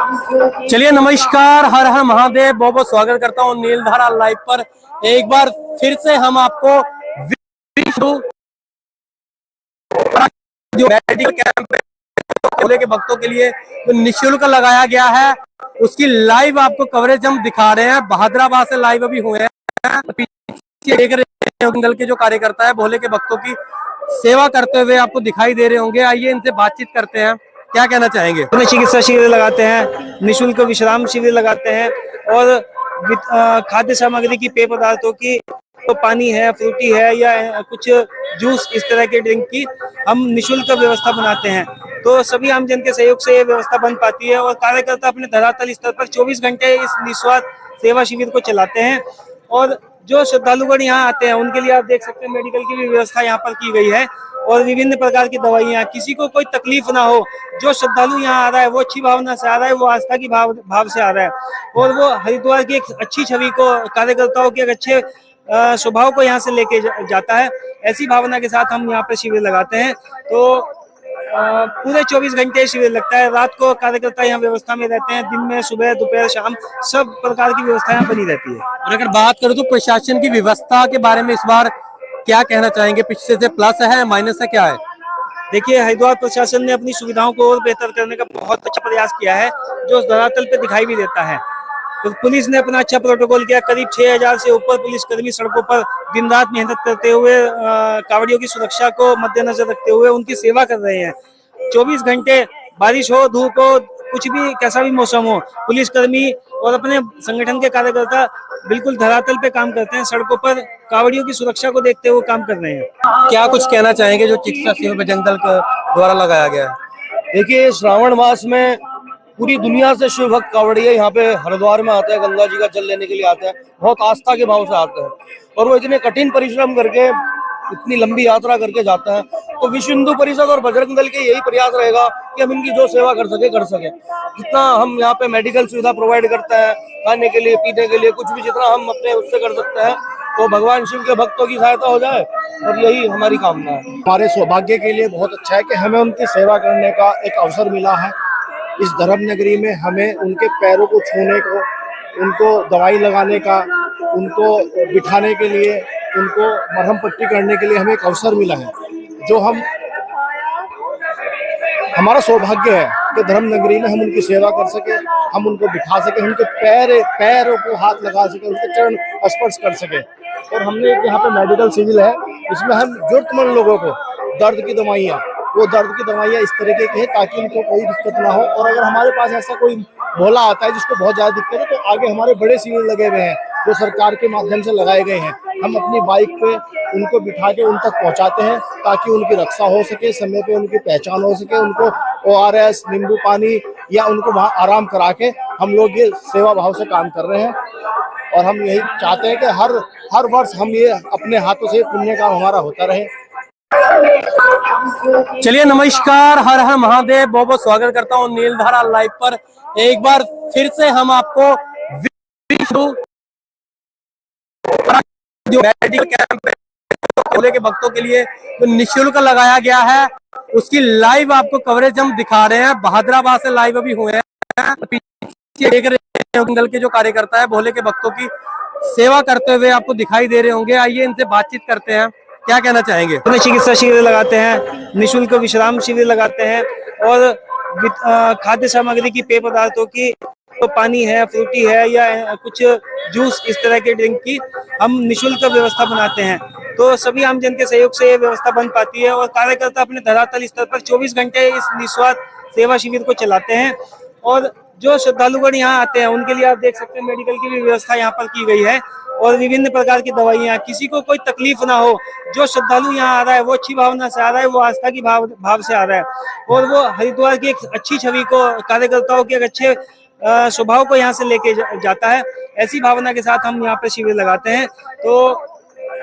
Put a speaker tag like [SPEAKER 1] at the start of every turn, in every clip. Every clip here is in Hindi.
[SPEAKER 1] चलिए नमस्कार, हर हर महादेव, बहुत बहुत स्वागत करता हूँ नीलधारा लाइव पर। एक बार फिर से हम आपको जो मेडिकल कैंप भोले के भक्तों के लिए जो निःशुल्क लगाया गया है उसकी लाइव आपको कवरेज हम दिखा रहे हैं। बहादुराबाद से लाइव अभी हुए हैं। पीछे देख रहे हैं दल के जो कार्यकर्ता है भोले के भक्तों की सेवा करते हुए आपको दिखाई दे रहे होंगे। आइए इनसे बातचीत करते हैं, क्या कहना चाहेंगे।
[SPEAKER 2] चिकित्सा शिविर लगाते हैं, निःशुल्क विश्राम शिविर लगाते हैं और खाद्य सामग्री की, पेय पदार्थों की, तो पानी है, फ्रूटी है या कुछ जूस, इस तरह के ड्रिंक की हम निःशुल्क व्यवस्था बनाते हैं। तो सभी आमजन के सहयोग से ये व्यवस्था बन पाती है और कार्यकर्ता अपने धरातल स्तर पर 24 घंटे इस निस्वार्थ सेवा शिविर को चलाते हैं। और जो श्रद्धालुगण यहाँ आते हैं उनके लिए आप देख सकते हैं मेडिकल की भी व्यवस्था यहाँ पर की गई है और विभिन्न प्रकार की दवाइयाँ, किसी को कोई तकलीफ ना हो। जो श्रद्धालु यहाँ आ रहा है वो अच्छी भावना से आ रहा है, वो आस्था की भाव से आ रहा है और वो हरिद्वार की एक अच्छी छवि को, कार्यकर्ताओं के एक अच्छे स्वभाव को यहाँ से लेके जाता है। ऐसी भावना के साथ हम यहाँ पे शिविर लगाते हैं। तो पूरे 24 घंटे शिविर लगता है। रात को कार्यकर्ता यहाँ व्यवस्था में रहते हैं, दिन में सुबह, दोपहर, शाम सब प्रकार की व्यवस्था यहाँ बनी रहती है।
[SPEAKER 1] और अगर बात करूँ तो प्रशासन की व्यवस्था के बारे में इस बार क्या कहना चाहेंगे? पिछले से प्लस है, माइनस है, क्या है?
[SPEAKER 2] देखिए, हरिद्वार प्रशासन ने अपनी सुविधाओं को और बेहतर करने का बहुत अच्छा प्रयास किया है, जो धरातल पे दिखाई भी देता है। तो पुलिस ने अपना अच्छा प्रोटोकॉल किया। करीब 6000 से ऊपर पुलिसकर्मी सड़कों पर दिन रात मेहनत करते हुए कांवड़ियों की सुरक्षा को मद्देनजर रखते हुए उनकी सेवा कर रहे हैं। 24 घंटे, बारिश हो, धूप हो, कुछ भी, कैसा भी मौसम हो, पुलिसकर्मी और अपने संगठन के कार्यकर्ता बिल्कुल धरातल पे काम करते हैं। सड़कों पर कांवड़ियों की सुरक्षा को देखते हुए काम कर रहे हैं।
[SPEAKER 1] क्या कुछ कहना चाहेंगे जो चिकित्सा शिविर बजरंग दल द्वारा लगाया गया है?
[SPEAKER 3] देखिए, श्रावण मास में पूरी दुनिया से शिव भक्त कांवड़िया यहाँ पे हरिद्वार में आते हैं, गंगा जी का जल लेने के लिए आते हैं, बहुत आस्था के भाव से आते हैं और वो इतने कठिन परिश्रम करके इतनी लंबी यात्रा करके जाते हैं। तो विश्व हिंदू परिषद और बजरंग दल के यही प्रयास रहेगा कि हम इनकी जो सेवा कर सके। जितना हम यहाँ पे मेडिकल सुविधा प्रोवाइड करते हैं, खाने के लिए, पीने के लिए, कुछ भी जितना हम अपने उससे कर सकते हैं तो भगवान शिव के भक्तों की सहायता हो जाए और यही हमारी कामना है।
[SPEAKER 4] हमारे सौभाग्य के लिए बहुत अच्छा है कि हमें उनकी सेवा करने का एक अवसर मिला है। इस धर्म नगरी में हमें उनके पैरों को छूने को, उनको दवाई लगाने का, उनको बिठाने के लिए, उनको मरहम पट्टी करने के लिए हमें एक अवसर मिला है, जो हमारा सौभाग्य है कि धर्म नगरी में हम उनकी सेवा कर सके, हम उनको बिठा सके, उनके पैरों को हाथ लगा सके, उनके चरण स्पर्श कर सके। और हमने यहाँ पे मेडिकल सिविल है, इसमें हम जरूरतमंद लोगों को दर्द की दवाइयाँ इस तरीके की है ताकि उनको कोई दिक्कत ना हो। और अगर हमारे पास ऐसा कोई भोला आता है जिसको बहुत ज्यादा दिक्कत है तो आगे हमारे बड़े शिविर लगे हुए हैं जो सरकार के माध्यम से लगाए गए हैं। हम अपनी बाइक पे उनको बिठा के उन तक पहुंचाते हैं ताकि उनकी रक्षा हो सके, समय पे उनकी पहचान हो सके, उनको ORS, नींबू पानी या उनको वहाँ आराम करा के हम लोग ये सेवा भाव से काम कर रहे हैं। और हम यही चाहते हैं कि हर वर्ष हम ये अपने हाथों से पुण्य काम हमारा होता रहे।
[SPEAKER 1] चलिए नमस्कार, हर हर महादेव, बहुत बहुत स्वागत करता हूँ नीलधारा लाइव पर। एक बार फिर से हम आपको जो मेडिकल कैंप भोले के भक्तों के लिए जो निःशुल्क लगाया गया है उसकी लाइव आपको कवरेज हम दिखा रहे हैं। बहादुराबाद से लाइव अभी हुए हैं। पीछे देख रहे हैं दल के जो कार्यकर्ता है भोले के भक्तों की सेवा करते हुए आपको दिखाई दे रहे होंगे। आइए इनसे बातचीत करते हैं, क्या कहना चाहेंगे।
[SPEAKER 2] चिकित्सा शिविर लगाते हैं, निःशुल्क विश्राम शिविर लगाते हैं और खाद्य सामग्री की, पेय पदार्थों की, तो पानी है, फ्रूटी है या कुछ जूस, इस तरह के ड्रिंक की हम निःशुल्क व्यवस्था बनाते हैं। तो सभी आमजन के सहयोग से ये व्यवस्था बन पाती है और कार्यकर्ता अपने धरातल स्तर पर 24 घंटे इस निस्वार्थ सेवा शिविर को चलाते हैं। और जो श्रद्धालुगण यहाँ आते हैं उनके लिए आप देख सकते हैं मेडिकल की भी व्यवस्था यहाँ पर की गई है और विभिन्न प्रकार की दवाइयाँ, किसी को कोई तकलीफ ना हो। जो श्रद्धालु यहाँ आ रहा है वो अच्छी भावना से आ रहा है, वो आस्था की भाव से आ रहा है और वो हरिद्वार की एक अच्छी छवि को, कार्यकर्ताओं के एक अच्छे स्वभाव को यहाँ से लेके जाता है। ऐसी भावना के साथ हम यहाँ पे शिविर लगाते हैं। तो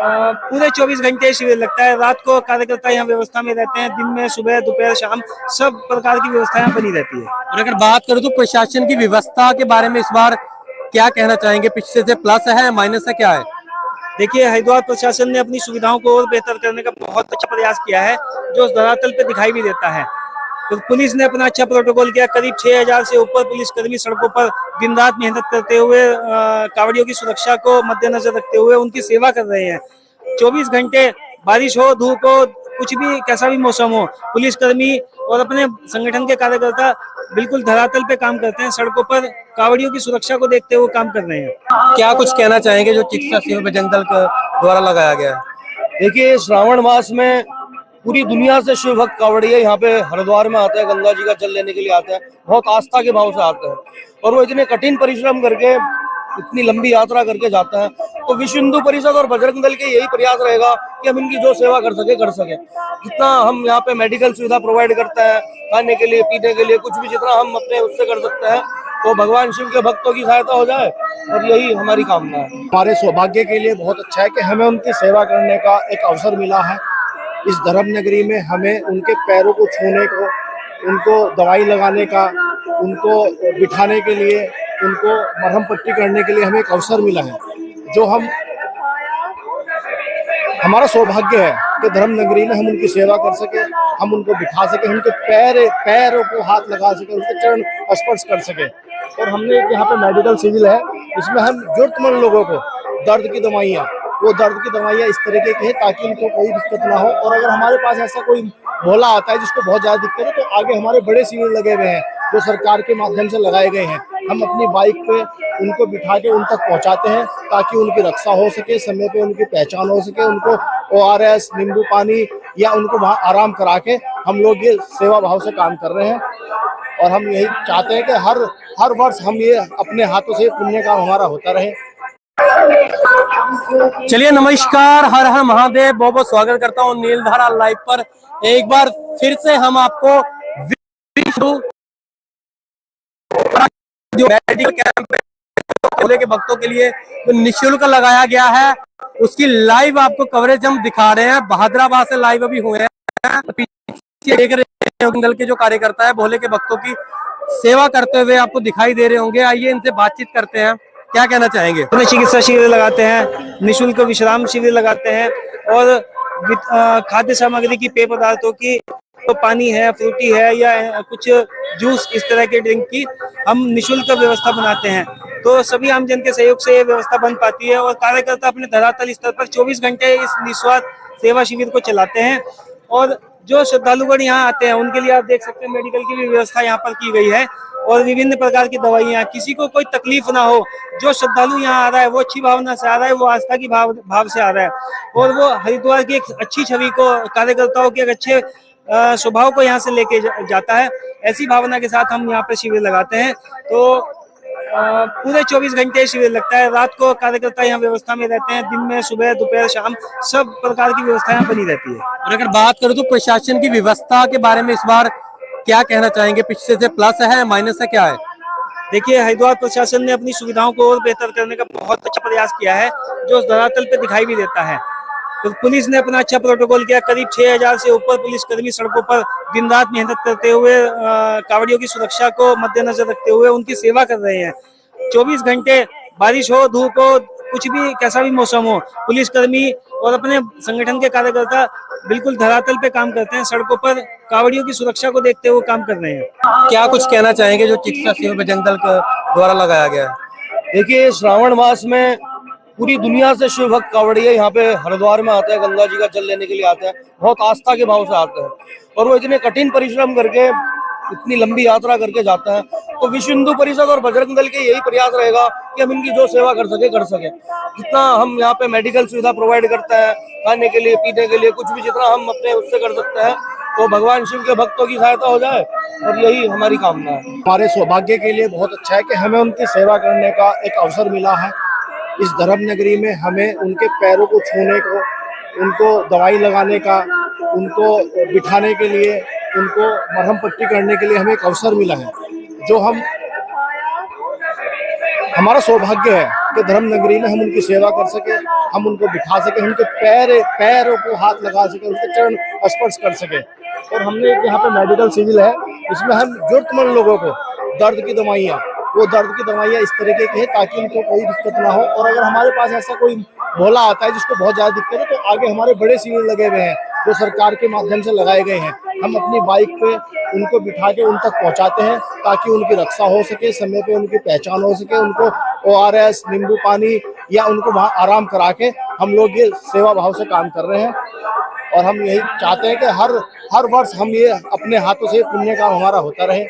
[SPEAKER 2] पूरे 24 घंटे शिविर लगता है। रात को कार्यकर्ता यहाँ व्यवस्था में रहते हैं, दिन में सुबह, दोपहर, शाम सब प्रकार की व्यवस्था यहाँ बनी रहती है।
[SPEAKER 1] और अगर बात करूँ तो प्रशासन की व्यवस्था के बारे में इस बार क्या कहना चाहेंगे? पिछले से प्लस है, माइनस है, क्या है?
[SPEAKER 2] देखिए, हरिद्वार प्रशासन ने अपनी सुविधाओं को और बेहतर करने का बहुत अच्छा प्रयास किया है, जो धरातल पे दिखाई भी देता है। तो पुलिस ने अपना अच्छा प्रोटोकॉल किया। करीब 6000 से ऊपर पुलिसकर्मी सड़कों पर दिन रात मेहनत करते हुए कांवड़ियों की सुरक्षा को मद्देनजर रखते हुए उनकी सेवा कर रहे हैं। 24 घंटे बारिश हो, धूप हो, कुछ भी कैसा भी मौसम हो, पुलिसकर्मी और अपने संगठन के कार्यकर्ता बिल्कुल धरातल पे काम करते हैं। सड़कों पर कांवड़ियों की सुरक्षा को देखते हुए काम कर रहे हैं।
[SPEAKER 1] क्या कुछ कहना चाहेंगे जो चिकित्सा सेवा बजरंग दल के द्वारा लगाया गया है?
[SPEAKER 3] देखिए, श्रावण मास में पूरी दुनिया से शिव भक्त कांवड़िया यहाँ पे हरिद्वार में आते हैं, गंगा जी का जल लेने के लिए आते हैं, बहुत आस्था के भाव से आते हैं। और वो इतने कठिन परिश्रम करके इतनी लंबी यात्रा करके जाते हैं। तो विश्व हिंदू परिषद और बजरंग दल के यही प्रयास रहेगा कि हम इनकी जो सेवा कर सके कर सके। जितना हम यहाँ पे मेडिकल सुविधा प्रोवाइड करते हैं, खाने के लिए, पीने के लिए, कुछ भी जितना हम अपने उससे कर सकते हैं, तो भगवान शिव के भक्तों की सहायता हो जाए, और यही हमारी कामना है।
[SPEAKER 4] हमारे सौभाग्य के लिए बहुत अच्छा है कि हमें उनकी सेवा करने का एक अवसर मिला है। इस धर्म नगरी में हमें उनके पैरों को छूने को, उनको दवाई लगाने का, उनको बिठाने के लिए, उनको मरहम पट्टी करने के लिए हमें एक अवसर मिला है, जो हमारा सौभाग्य है कि धर्म नगरी में हम उनकी सेवा कर सके, हम उनको बिठा सके, उनके पैरों को हाथ लगा सके, उनके चरण स्पर्श कर सके। और हमने यहाँ पे मेडिकल सिविल है, इसमें हम जरूरतमंद लोगों को दर्द की दवाइयाँ, वो दर्द की दवाइयाँ इस तरीके की है ताकि उनको कोई दिक्कत ना हो। और अगर हमारे पास ऐसा कोई भोला आता है जिसको बहुत ज़्यादा दिक्कत है, तो आगे हमारे बड़े शिविर लगे हुए हैं जो सरकार के माध्यम से लगाए गए हैं। हम अपनी बाइक पे उनको बिठा के उन तक पहुंचाते हैं ताकि उनकी रक्षा हो सके, समय पे उनकी पहचान हो सके, उनको ORS, नींबू पानी या उनको वहाँ आराम करा के हम लोग ये सेवा भाव से काम कर रहे हैं। और हम यही चाहते हैं कि हर वर्ष हम ये अपने हाथों से पुण्य काम हमारा होता रहे।
[SPEAKER 1] चलिए, नमस्कार, हर हर महादेव, बहुत बहुत स्वागत करता हूँ नीलधारा लाइव पर। एक बार फिर से हम आपको जो मेडिकल कैंप भोले के भक्तों के लिए जो निःशुल्क लगाया गया है, उसकी लाइव आपको कवरेज हम दिखा रहे हैं। बहादुराबाद से लाइव अभी हुए हैं। पीछे देख रहे हैं दल के जो कार्यकर्ता है, भोले के भक्तों की सेवा करते हुए आपको दिखाई दे रहे होंगे। आइए इनसे बातचीत करते हैं, क्या कहना चाहेंगे?
[SPEAKER 2] चिकित्सा शिविर लगाते हैं, निःशुल्क विश्राम शिविर लगाते हैं, और खाद्य सामग्री की, पेय पदार्थों की, तो पानी है, फ्रूटी है, या कुछ जूस, इस तरह के ड्रिंक की हम निःशुल्क व्यवस्था बनाते हैं। तो सभी आमजन के सहयोग से ये व्यवस्था बन पाती है। और कार्यकर्ता अपने धरातल स्तर पर 24 घंटे इस निस्वार्थ सेवा शिविर को चलाते हैं। और जो श्रद्धालुगण यहाँ आते हैं उनके लिए आप देख सकते हैं मेडिकल की भी व्यवस्था यहाँ पर की गई है, और विभिन्न प्रकार की दवाइयाँ, किसी को कोई तकलीफ ना हो। जो श्रद्धालु यहाँ आ रहा है वो अच्छी भावना से आ रहा है, वो आस्था की भाव से आ रहा है, और वो हरिद्वार की एक अच्छी छवि को, कार्यकर्ताओं के एक अच्छे स्वभाव को यहाँ से लेके जाता है। ऐसी भावना के साथ हम यहाँ पे शिविर लगाते हैं। तो पूरे 24 घंटे शिविर लगता है। रात को कार्यकर्ता यहाँ व्यवस्था में रहते हैं, दिन में, सुबह, दोपहर, शाम, सब प्रकार की व्यवस्था यहाँ बनी रहती है।
[SPEAKER 1] और अगर बात करूं तो प्रशासन की व्यवस्था के बारे में इस बार क्या कहना चाहेंगे? पिछले से प्लस है, माइनस है, क्या है?
[SPEAKER 2] देखिए, हरिद्वार प्रशासन ने अपनी सुविधाओं को और बेहतर करने का बहुत अच्छा प्रयास किया है, जो धरातल पे दिखाई भी देता है। तो पुलिस ने अपना अच्छा प्रोटोकॉल किया। करीब 6000 से ऊपर पुलिसकर्मी सड़कों पर दिन रात मेहनत करते हुए कांवड़ियों की सुरक्षा को मद्देनजर रखते हुए उनकी सेवा कर रहे हैं। 24 घंटे बारिश हो, धूप हो, कुछ भी कैसा भी मौसम हो, पुलिसकर्मी और अपने संगठन के कार्यकर्ता बिल्कुल धरातल पे काम करते हैं। सड़कों पर कांवड़ियों की सुरक्षा को देखते हुए काम कर रहे हैं।
[SPEAKER 1] क्या कुछ कहना चाहेंगे जो चिकित्सा सेवा बजरंग दल के द्वारा लगाया गया है?
[SPEAKER 3] देखिए, श्रावण मास में पूरी दुनिया से शिव भक्त कांवड़िया यहाँ पे हरिद्वार में आते हैं, गंगा जी का जल लेने के लिए आते हैं, बहुत आस्था के भाव से आते हैं। और वो इतने कठिन परिश्रम करके इतनी लंबी यात्रा करके जाते हैं। तो विश्व हिंदू परिषद और बजरंग दल के यही प्रयास रहेगा कि हम इनकी जो सेवा कर सके कर सके। जितना हम यहाँ पे मेडिकल सुविधा प्रोवाइड करते हैं, खाने के लिए, पीने के लिए, कुछ भी जितना हम अपने उससे कर सकते हैं, तो भगवान शिव के भक्तों की सहायता हो जाए, और यही हमारी कामना है।
[SPEAKER 4] हमारे सौभाग्य के लिए बहुत अच्छा है कि हमें उनकी सेवा करने का एक अवसर मिला है। इस धर्म नगरी में हमें उनके पैरों को छूने को, उनको दवाई लगाने का, उनको बिठाने के लिए, उनको मरहम पट्टी करने के लिए हमें एक अवसर मिला है, जो हमारा सौभाग्य है कि धर्म नगरी में हम उनकी सेवा कर सके, हम उनको बिठा सके, उनके पैरों को हाथ लगा सके, उनके चरण स्पर्श कर सके। और हमने यहाँ पे मेडिकल सिविल है, इसमें हम जरूरतमंद लोगों को दर्द की दवाइयाँ, वो दर्द की दवाइयाँ इस तरीके की है ताकि उनको कोई दिक्कत ना हो। और अगर हमारे पास ऐसा कोई भोला आता है जिसको बहुत ज़्यादा दिक्कत है, तो आगे हमारे बड़े शिविर लगे हुए हैं जो सरकार के माध्यम से लगाए गए हैं। हम अपनी बाइक पे उनको बिठा के उन तक पहुंचाते हैं ताकि उनकी रक्षा हो सके, समय पे उनकी पहचान हो सके, उनको ORS, नींबू पानी या उनको वहाँ आराम करा के हम लोग ये सेवा भाव से काम कर रहे हैं। और हम यही चाहते हैं कि हर वर्ष हम ये अपने हाथों से पुण्य काम हमारा होता रहे।